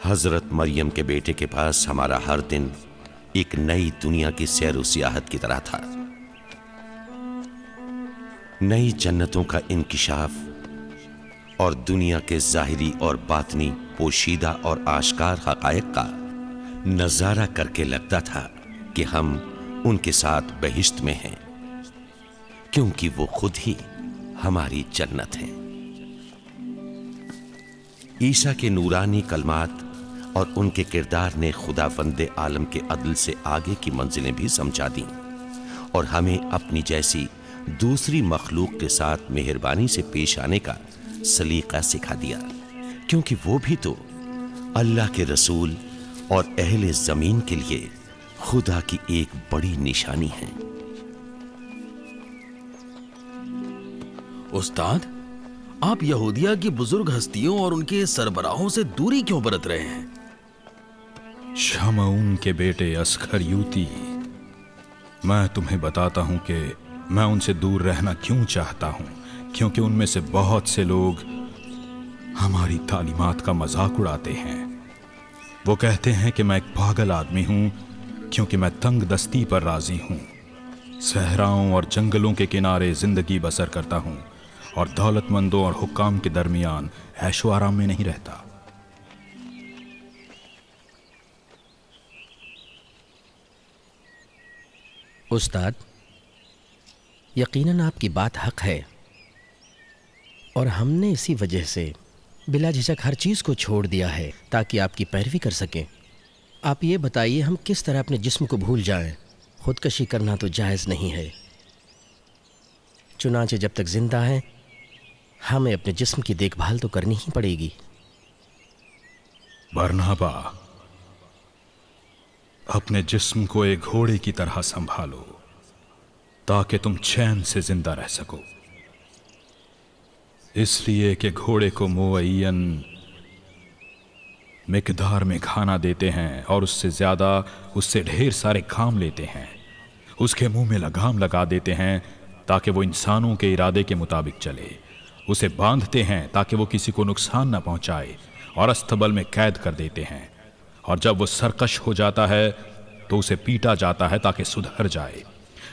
حضرت مریم کے بیٹے کے پاس ہمارا ہر دن ایک نئی دنیا کی سیر و سیاحت کی طرح تھا۔ نئی جنتوں کا انکشاف اور دنیا کے ظاہری اور باطنی پوشیدہ اور آشکار حقائق کا نظارہ کر کے لگتا تھا کہ ہم ان کے ساتھ بہشت میں ہیں، کیونکہ وہ خود ہی ہماری جنت ہیں۔ عیسیٰ کے نورانی کلمات اور ان کے کردار نے خداوند عالم کے عدل سے آگے کی منزلیں بھی سمجھا دیں اور ہمیں اپنی جیسی دوسری مخلوق کے ساتھ مہربانی سے پیش آنے کا سلیقہ سکھا دیا، کیونکہ وہ بھی تو اللہ کے رسول اور اہل زمین کے لیے خدا کی ایک بڑی نشانی ہے۔ استاد، آپ یہودیہ کی بزرگ ہستیوں اور ان کے سربراہوں سے دوری کیوں برت رہے ہیں؟ شمعون کے بیٹے اسخریوتی، میں تمہیں بتاتا ہوں کہ میں ان سے دور رہنا کیوں چاہتا ہوں، کیونکہ ان میں سے بہت سے لوگ ہماری تعلیمات کا مذاق اڑاتے ہیں۔ وہ کہتے ہیں کہ میں ایک پاگل آدمی ہوں کیونکہ میں تنگ دستی پر راضی ہوں، صحراؤں اور جنگلوں کے کنارے زندگی بسر کرتا ہوں اور دولت مندوں اور حکام کے درمیان عیش و آرام میں نہیں رہتا۔ استاد، یقیناً آپ کی بات حق ہے، اور ہم نے اسی وجہ سے بلا جھجک ہر چیز کو چھوڑ دیا ہے تاکہ آپ کی پیروی کر سکیں۔ آپ یہ بتائیے ہم کس طرح اپنے جسم کو بھول جائیں؟ خودکشی کرنا تو جائز نہیں ہے، چنانچہ جب تک زندہ ہیں ہمیں اپنے جسم کی دیکھ بھال تو کرنی ہی پڑے گی۔ برنابا، اپنے جسم کو ایک گھوڑے کی طرح سنبھالو تاکہ تم چین سے زندہ رہ سکو، اس لیے کہ گھوڑے کو معین مقدار میں کھانا دیتے ہیں اور اس سے زیادہ اس سے ڈھیر سارے کام لیتے ہیں، اس کے منہ میں لگام لگا دیتے ہیں تاکہ وہ انسانوں کے ارادے کے مطابق چلے، اسے باندھتے ہیں تاکہ وہ کسی کو نقصان نہ پہنچائے اور استبل میں قید کر دیتے ہیں، اور جب وہ سرکش ہو جاتا ہے تو اسے پیٹا جاتا ہے تاکہ سدھر جائے۔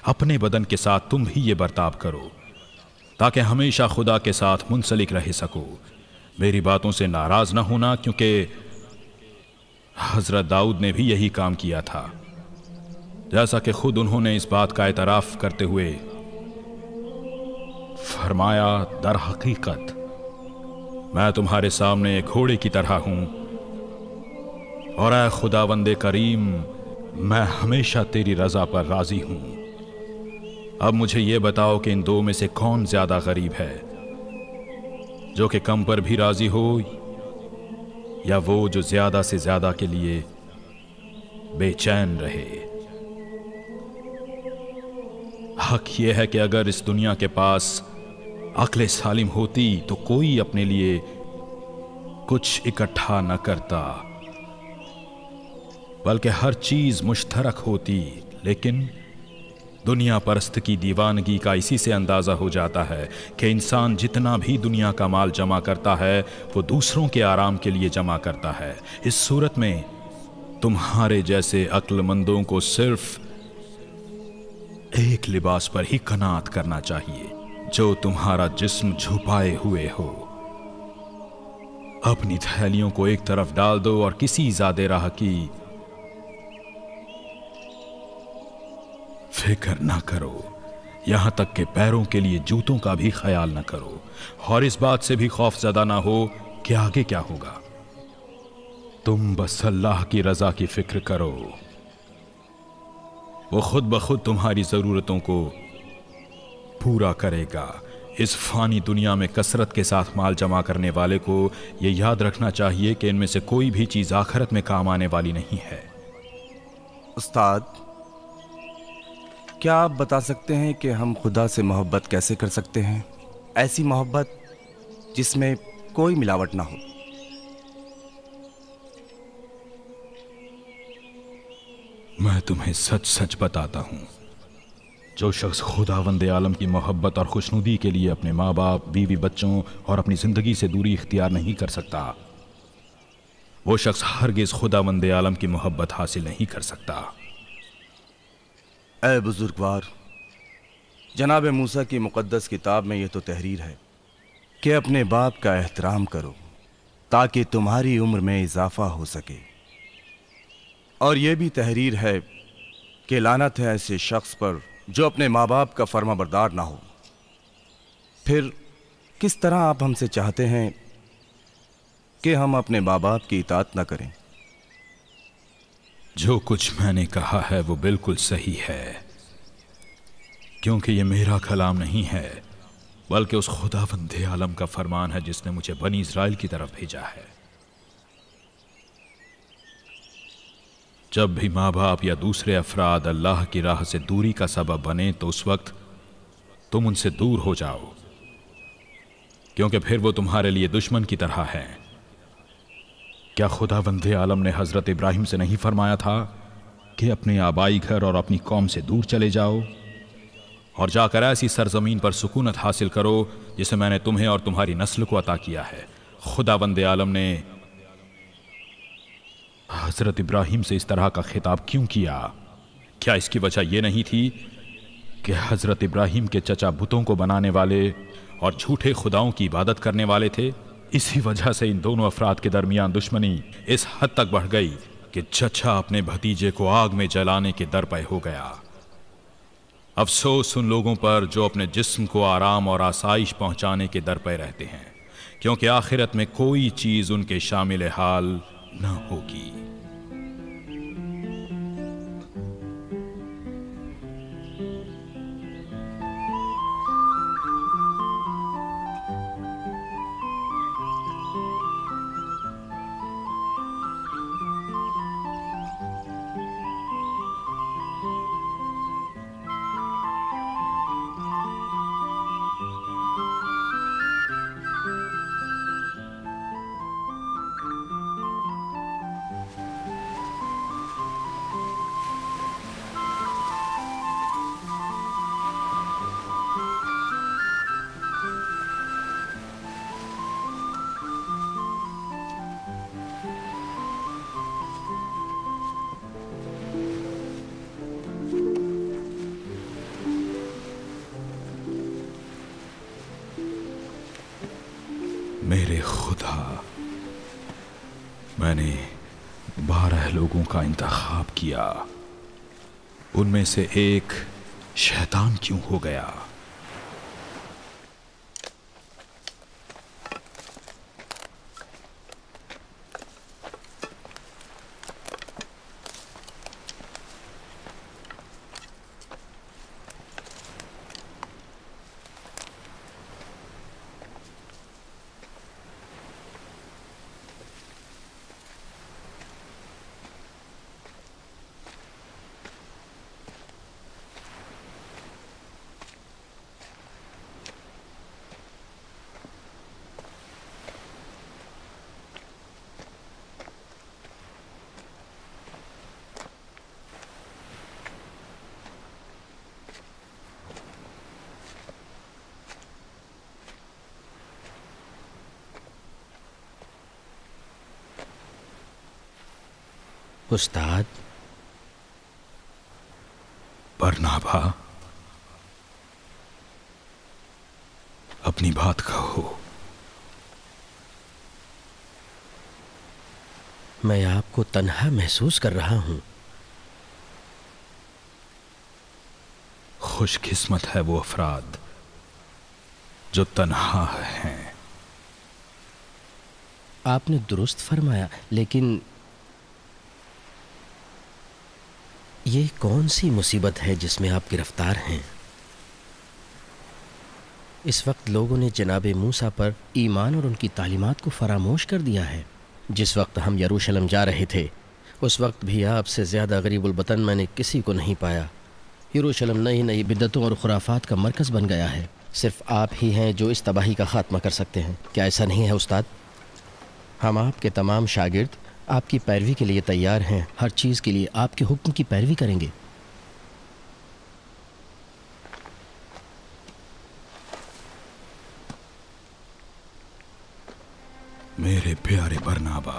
اپنے بدن کے ساتھ تم بھی یہ برتاؤ کرو تاکہ ہمیشہ خدا کے ساتھ منسلک رہ سکو۔ میری باتوں سے ناراض نہ ہونا، کیونکہ حضرت داؤد نے بھی یہی کام کیا تھا، جیسا کہ خود انہوں نے اس بات کا اعتراف کرتے ہوئے فرمایا، در حقیقت میں تمہارے سامنے ایک گھوڑے کی طرح ہوں، اور اے خداوند کریم، میں ہمیشہ تیری رضا پر راضی ہوں۔ اب مجھے یہ بتاؤ کہ ان دو میں سے کون زیادہ غریب ہے، جو کہ کم پر بھی راضی ہو، یا وہ جو زیادہ سے زیادہ کے لیے بے چین رہے؟ حق یہ ہے کہ اگر اس دنیا کے پاس عقل سالم ہوتی تو کوئی اپنے لیے کچھ اکٹھا نہ کرتا، بلکہ ہر چیز مشترک ہوتی، لیکن دنیا پرست کی دیوانگی کا اسی سے اندازہ ہو جاتا ہے کہ انسان جتنا بھی دنیا کا مال جمع کرتا ہے وہ دوسروں کے آرام کے لیے جمع کرتا ہے۔ اس صورت میں تمہارے جیسے عقل مندوں کو صرف ایک لباس پر ہی قناعت کرنا چاہیے، جو تمہارا جسم چھپائے ہوئے ہو۔ اپنی تھیلیوں کو ایک طرف ڈال دو اور کسی زیادہ راہ کی فکر نہ کرو، یہاں تک کہ پیروں کے لیے جوتوں کا بھی خیال نہ کرو، اور اس بات سے بھی خوف زدہ نہ ہو کہ آگے کیا ہوگا۔ تم بس اللہ کی رضا کی فکر کرو، وہ خود بخود تمہاری ضرورتوں کو پورا کرے گا۔ اس فانی دنیا میں کثرت کے ساتھ مال جمع کرنے والے کو یہ یاد رکھنا چاہیے کہ ان میں سے کوئی بھی چیز آخرت میں کام آنے والی نہیں ہے۔ استاد، کیا آپ بتا سکتے ہیں کہ ہم خدا سے محبت کیسے کر سکتے ہیں؟ ایسی محبت جس میں کوئی ملاوٹ نہ ہو۔ میں تمہیں سچ سچ بتاتا ہوں، جو شخص خداوند عالم کی محبت اور خوشنودی کے لیے اپنے ماں باپ، بیوی بچوں اور اپنی زندگی سے دوری اختیار نہیں کر سکتا، وہ شخص ہرگز خداوند عالم کی محبت حاصل نہیں کر سکتا۔ اے بزرگوار، جناب موسیٰ کی مقدس کتاب میں یہ تو تحریر ہے کہ اپنے باپ کا احترام کرو تاکہ تمہاری عمر میں اضافہ ہو سکے، اور یہ بھی تحریر ہے کہ لعنت ہے ایسے شخص پر جو اپنے ماں باپ کا فرما بردار نہ ہو۔ پھر کس طرح آپ ہم سے چاہتے ہیں کہ ہم اپنے ماں باپ کی اطاعت نہ کریں؟ جو کچھ میں نے کہا ہے وہ بالکل صحیح ہے، کیونکہ یہ میرا کلام نہیں ہے بلکہ اس خداوند عالم کا فرمان ہے جس نے مجھے بنی اسرائیل کی طرف بھیجا ہے۔ جب بھی ماں باپ یا دوسرے افراد اللہ کی راہ سے دوری کا سبب بنے تو اس وقت تم ان سے دور ہو جاؤ، کیونکہ پھر وہ تمہارے لیے دشمن کی طرح ہیں۔ کیا خداوند عالم نے حضرت ابراہیم سے نہیں فرمایا تھا کہ اپنے آبائی گھر اور اپنی قوم سے دور چلے جاؤ اور جا کر ایسی سرزمین پر سکونت حاصل کرو جسے میں نے تمہیں اور تمہاری نسل کو عطا کیا ہے؟ خداوند عالم نے حضرت ابراہیم سے اس طرح کا خطاب کیوں کیا؟ کیا اس کی وجہ یہ نہیں تھی کہ حضرت ابراہیم کے چچا بتوں کو بنانے والے اور جھوٹے خداؤں کی عبادت کرنے والے تھے؟ اسی وجہ سے ان دونوں افراد کے درمیان دشمنی اس حد تک بڑھ گئی کہ چچا اپنے بھتیجے کو آگ میں جلانے کے در پہ ہو گیا۔ افسوس ان لوگوں پر جو اپنے جسم کو آرام اور آسائش پہنچانے کے در پہ رہتے ہیں، کیونکہ آخرت میں کوئی چیز ان کے شامل حال نہ ہوگی۔ میرے خدا، میں نے 12 لوگوں کا انتخاب کیا، ان میں سے ایک شیطان کیوں ہو گیا؟ استاد، برنابا، اپنی بات کہو۔ میں آپ کو تنہا محسوس کر رہا ہوں۔ خوش قسمت ہے وہ افراد جو تنہا ہیں۔ آپ نے درست فرمایا، لیکن یہ کون سی مصیبت ہے جس میں آپ گرفتار ہیں؟ اس وقت لوگوں نے جناب موسیٰ پر ایمان اور ان کی تعلیمات کو فراموش کر دیا ہے۔ جس وقت ہم یروشلم جا رہے تھے اس وقت بھی آپ سے زیادہ غریب الوطن میں نے کسی کو نہیں پایا۔ یروشلم نئی نئی بدعتوں اور خرافات کا مرکز بن گیا ہے۔ صرف آپ ہی ہیں جو اس تباہی کا خاتمہ کر سکتے ہیں۔ کیا ایسا نہیں ہے استاد؟ ہم آپ کے تمام شاگرد آپ کی پیروی کے لیے تیار ہیں، ہر چیز کے لیے آپ کے حکم کی پیروی کریں گے۔ میرے پیارے برنابا،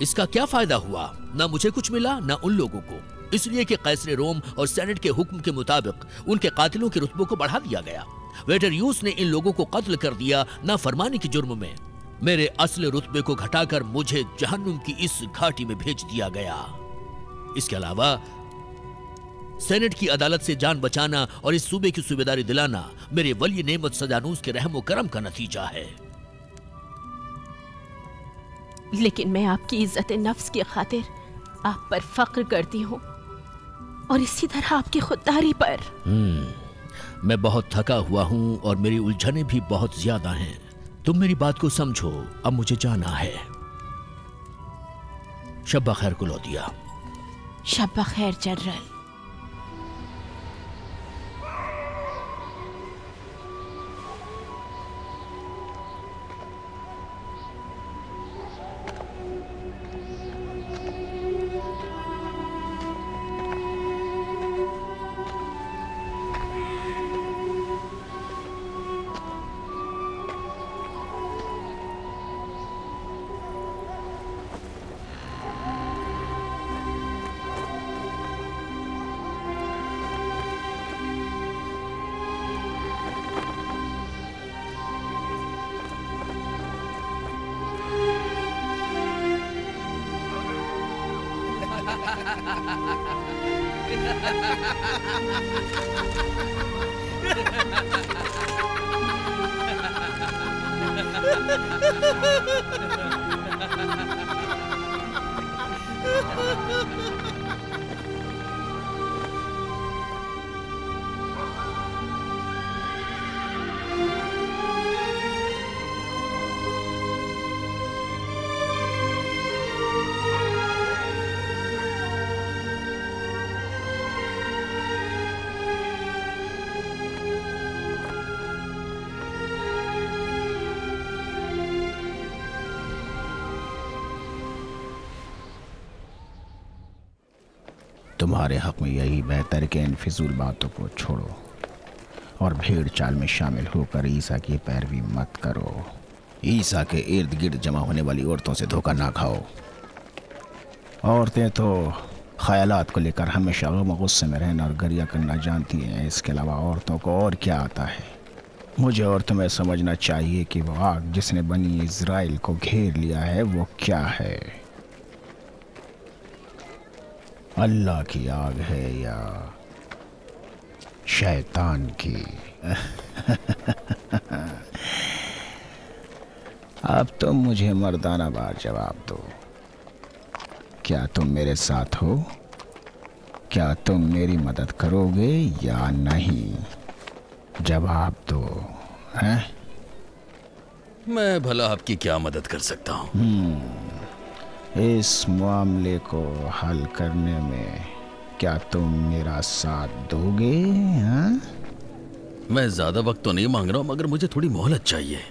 اس کا کیا فائدہ ہوا؟ نہ مجھے کچھ ملا نہ ان لوگوں کو، اس لیے کہ قیصر روم اور سینٹ کے حکم کے مطابق ان کے قاتلوں کے رتبوں کو بڑھا دیا گیا۔ ویٹریوس نے ان لوگوں کو قتل کر دیا نافرمانی کے جرم میں۔ میرے اصل رتبے کو گھٹا کر مجھے جہنم کی اس گھاٹی میں بھیج دیا گیا۔ اس کے علاوہ سینٹ کی عدالت سے جان بچانا اور اس صوبے کی صوبیداری دلانا میرے ولی نعمت سجانوس کے رحم و کرم کا نتیجہ ہے۔ لیکن میں آپ کی عزت نفس کی خاطر آپ پر فخر کرتی ہوں، اور اسی طرح آپ کی خودداری پر۔ میں بہت تھکا ہوا ہوں اور میری الجھنیں بھی بہت زیادہ ہیں۔ تم میری بات کو سمجھو، اب مجھے جانا ہے۔ شب بخیر کلودیا۔ شب بخیر جنرل۔ تمہارے حق میں یہی بہتر کہ ان فضول باتوں کو چھوڑو اور بھیڑ چال میں شامل ہو کر عیسیٰ کی پیروی مت کرو۔ عیسیٰ کے ارد گرد جمع ہونے والی عورتوں سے دھوکہ نہ کھاؤ۔ عورتیں تو خیالات کو لے کر ہمیشہ غم و غصے میں رہنا اور گریہ کرنا جانتی ہیں، اس کے علاوہ عورتوں کو اور کیا آتا ہے؟ مجھے اور تمہیں سمجھنا چاہیے کہ وہ آگ جس نے بنی اسرائیل کو گھیر لیا ہے وہ کیا ہے؟ اللہ کی آگ ہے یا شیطان کی؟ اب تم مجھے مردانہ بار جواب دو، کیا تم میرے ساتھ ہو؟ کیا تم میری مدد کرو گے یا نہیں؟ جواب دو۔ میں بھلا آپ کی کیا مدد کر سکتا ہوں؟ اس معاملے کو حل کرنے میں کیا تم میرا ساتھ دو گے؟ میں زیادہ وقت تو نہیں مانگ رہا ہوں، مگر مجھے تھوڑی مہلت چاہیے۔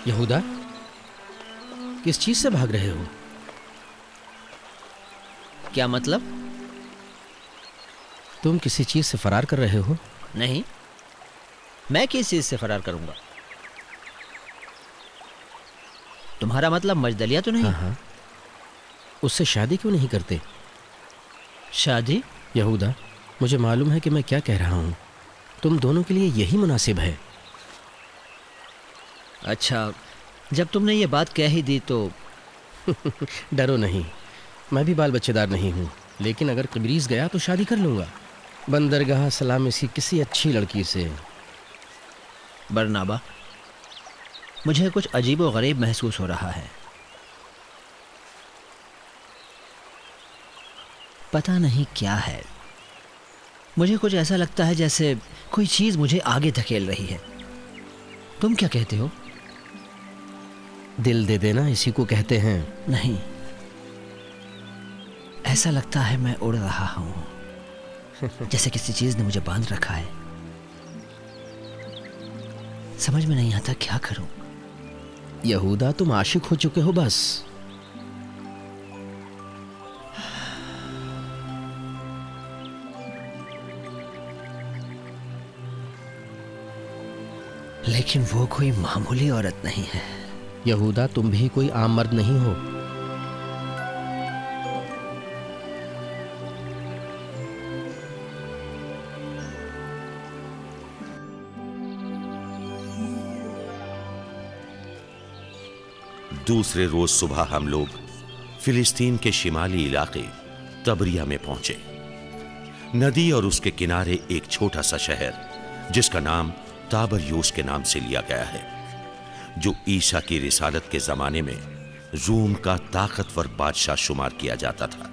یہودا، کس چیز سے بھاگ رہے ہو؟ کیا مطلب؟ تم کسی چیز سے فرار کر رہے ہو؟ نہیں، میں کس چیز سے فرار کروں گا؟ تمہارا مطلب مجدلیہ تو نہیں؟ ہاں ہاں، اس سے شادی کیوں نہیں کرتے؟ شادی؟ یہودا، مجھے معلوم ہے کہ میں کیا کہہ رہا ہوں، تم دونوں کے لیے یہی مناسب ہے۔ اچھا، جب تم نے یہ بات کہہ ہی دی تو ڈرو نہیں، میں بھی بال بچے دار نہیں ہوں، لیکن اگر قبریز گیا تو شادی کر لوں گا، بندرگاہ سلامسی کسی اچھی لڑکی سے۔ برنابا، مجھے کچھ عجیب و غریب محسوس ہو رہا ہے۔ پتہ نہیں کیا ہے، مجھے کچھ ایسا لگتا ہے جیسے کوئی چیز مجھے آگے دھکیل رہی ہے۔ تم کیا کہتے ہو؟ دل دے دینا اسی کو کہتے ہیں۔ نہیں، ایسا لگتا ہے میں اڑ رہا ہوں، جیسے کسی چیز نے مجھے باندھ رکھا ہے۔ سمجھ میں نہیں آتا کیا کروں۔ یہودا، تم عاشق ہو چکے ہو بس۔ لیکن وہ کوئی معمولی عورت نہیں ہے۔ یہودا، تم بھی کوئی عام مرد نہیں ہو۔ دوسرے روز صبح ہم لوگ فلسطین کے شمالی علاقے تبریہ میں پہنچے۔ ندی اور اس کے کنارے ایک چھوٹا سا شہر جس کا نام تابریوس کے نام سے لیا گیا ہے، جو عیسیٰ کی رسالت کے زمانے میں روم کا طاقتور بادشاہ شمار کیا جاتا تھا۔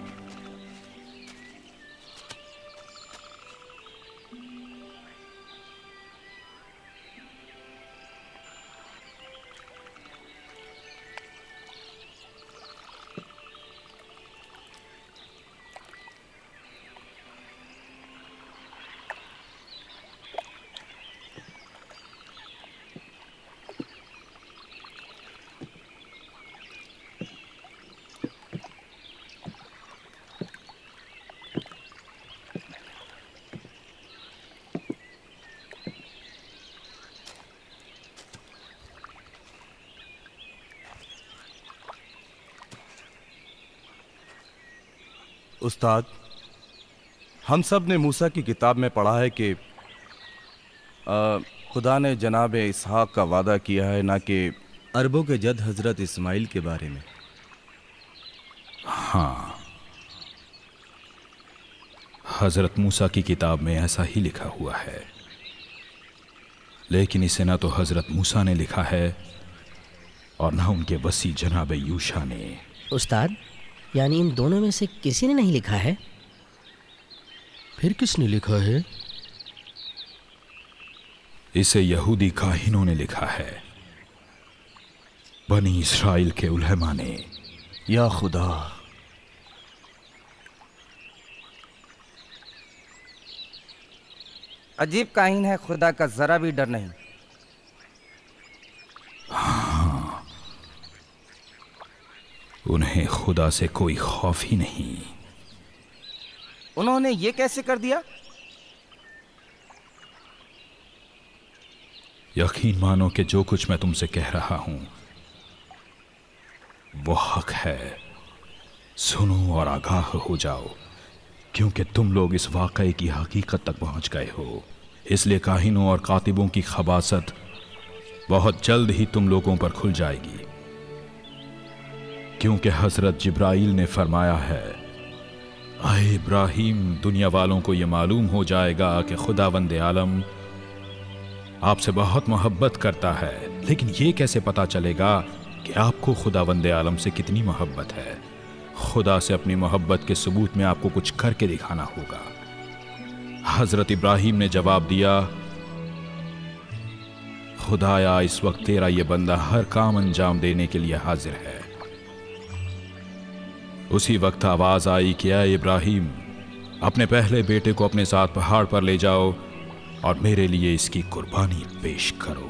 استاد، ہم سب نے موسیٰ کی کتاب میں پڑھا ہے کہ خدا نے جناب اسحاق کا وعدہ کیا ہے، نہ کہ عربوں کے جد حضرت اسماعیل کے بارے میں۔ ہاں، حضرت موسیٰ کی کتاب میں ایسا ہی لکھا ہوا ہے، لیکن اسے نہ تو حضرت موسیٰ نے لکھا ہے اور نہ ان کے وصی جناب یوشع نے۔ استاد، یعنی ان دونوں میں سے کسی نے نہیں لکھا ہے؟ پھر کس نے لکھا ہے؟ اسے یہودی کاہنوں نے لکھا ہے، بنی اسرائیل کے علماء نے۔ یا خدا، عجیب کاہن ہے، خدا کا ذرا بھی ڈر نہیں۔ انہیں خدا سے کوئی خوف ہی نہیں۔ انہوں نے یہ کیسے کر دیا؟ یقین مانو کہ جو کچھ میں تم سے کہہ رہا ہوں وہ حق ہے۔ سنو اور آگاہ ہو جاؤ، کیونکہ تم لوگ اس واقعے کی حقیقت تک پہنچ گئے ہو، اس لیے کاہنوں اور کاتبوں کی خباثت بہت جلد ہی تم لوگوں پر کھل جائے گی، کیونکہ حضرت جبرائیل نے فرمایا ہے، اے ابراہیم، دنیا والوں کو یہ معلوم ہو جائے گا کہ خداوند عالم آپ سے بہت محبت کرتا ہے، لیکن یہ کیسے پتا چلے گا کہ آپ کو خداوند عالم سے کتنی محبت ہے؟ خدا سے اپنی محبت کے ثبوت میں آپ کو کچھ کر کے دکھانا ہوگا۔ حضرت ابراہیم نے جواب دیا، خدایا، اس وقت تیرا یہ بندہ ہر کام انجام دینے کے لیے حاضر ہے۔ اسی وقت آواز آئی کہ اے ابراہیم، اپنے پہلے بیٹے کو اپنے ساتھ پہاڑ پر لے جاؤ اور میرے لیے اس کی قربانی پیش کرو۔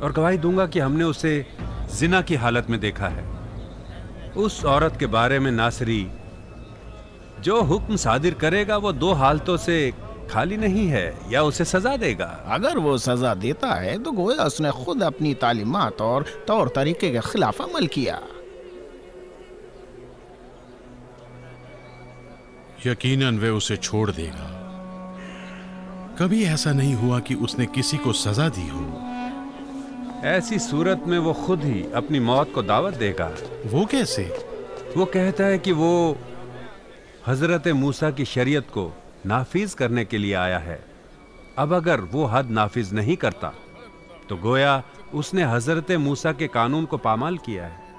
اور گواہی دوں گا کہ ہم نے اسے زنا کی حالت میں دیکھا ہے۔ اس عورت کے بارے میں ناصری جو حکم صادر کرے گا وہ دو حالتوں سے خالی نہیں ہے، یا اسے سزا دے گا۔ اگر وہ سزا دیتا ہے تو گویا اس نے خود اپنی تعلیمات اور طور طریقے کے خلاف عمل کیا۔ یقیناً وہ اسے چھوڑ دے گا۔ کبھی ایسا نہیں ہوا کہ اس نے کسی کو سزا دی ہو۔ ایسی صورت میں وہ خود ہی اپنی موت کو دعوت دے گا۔ وہ کیسے؟ وہ کہتا ہے کہ وہ حضرت موسیٰ کی شریعت کو نافذ کرنے کے لیے آیا ہے۔ اب اگر وہ حد نافذ نہیں کرتا تو گویا اس نے حضرت موسیٰ کے قانون کو پامال کیا ہے۔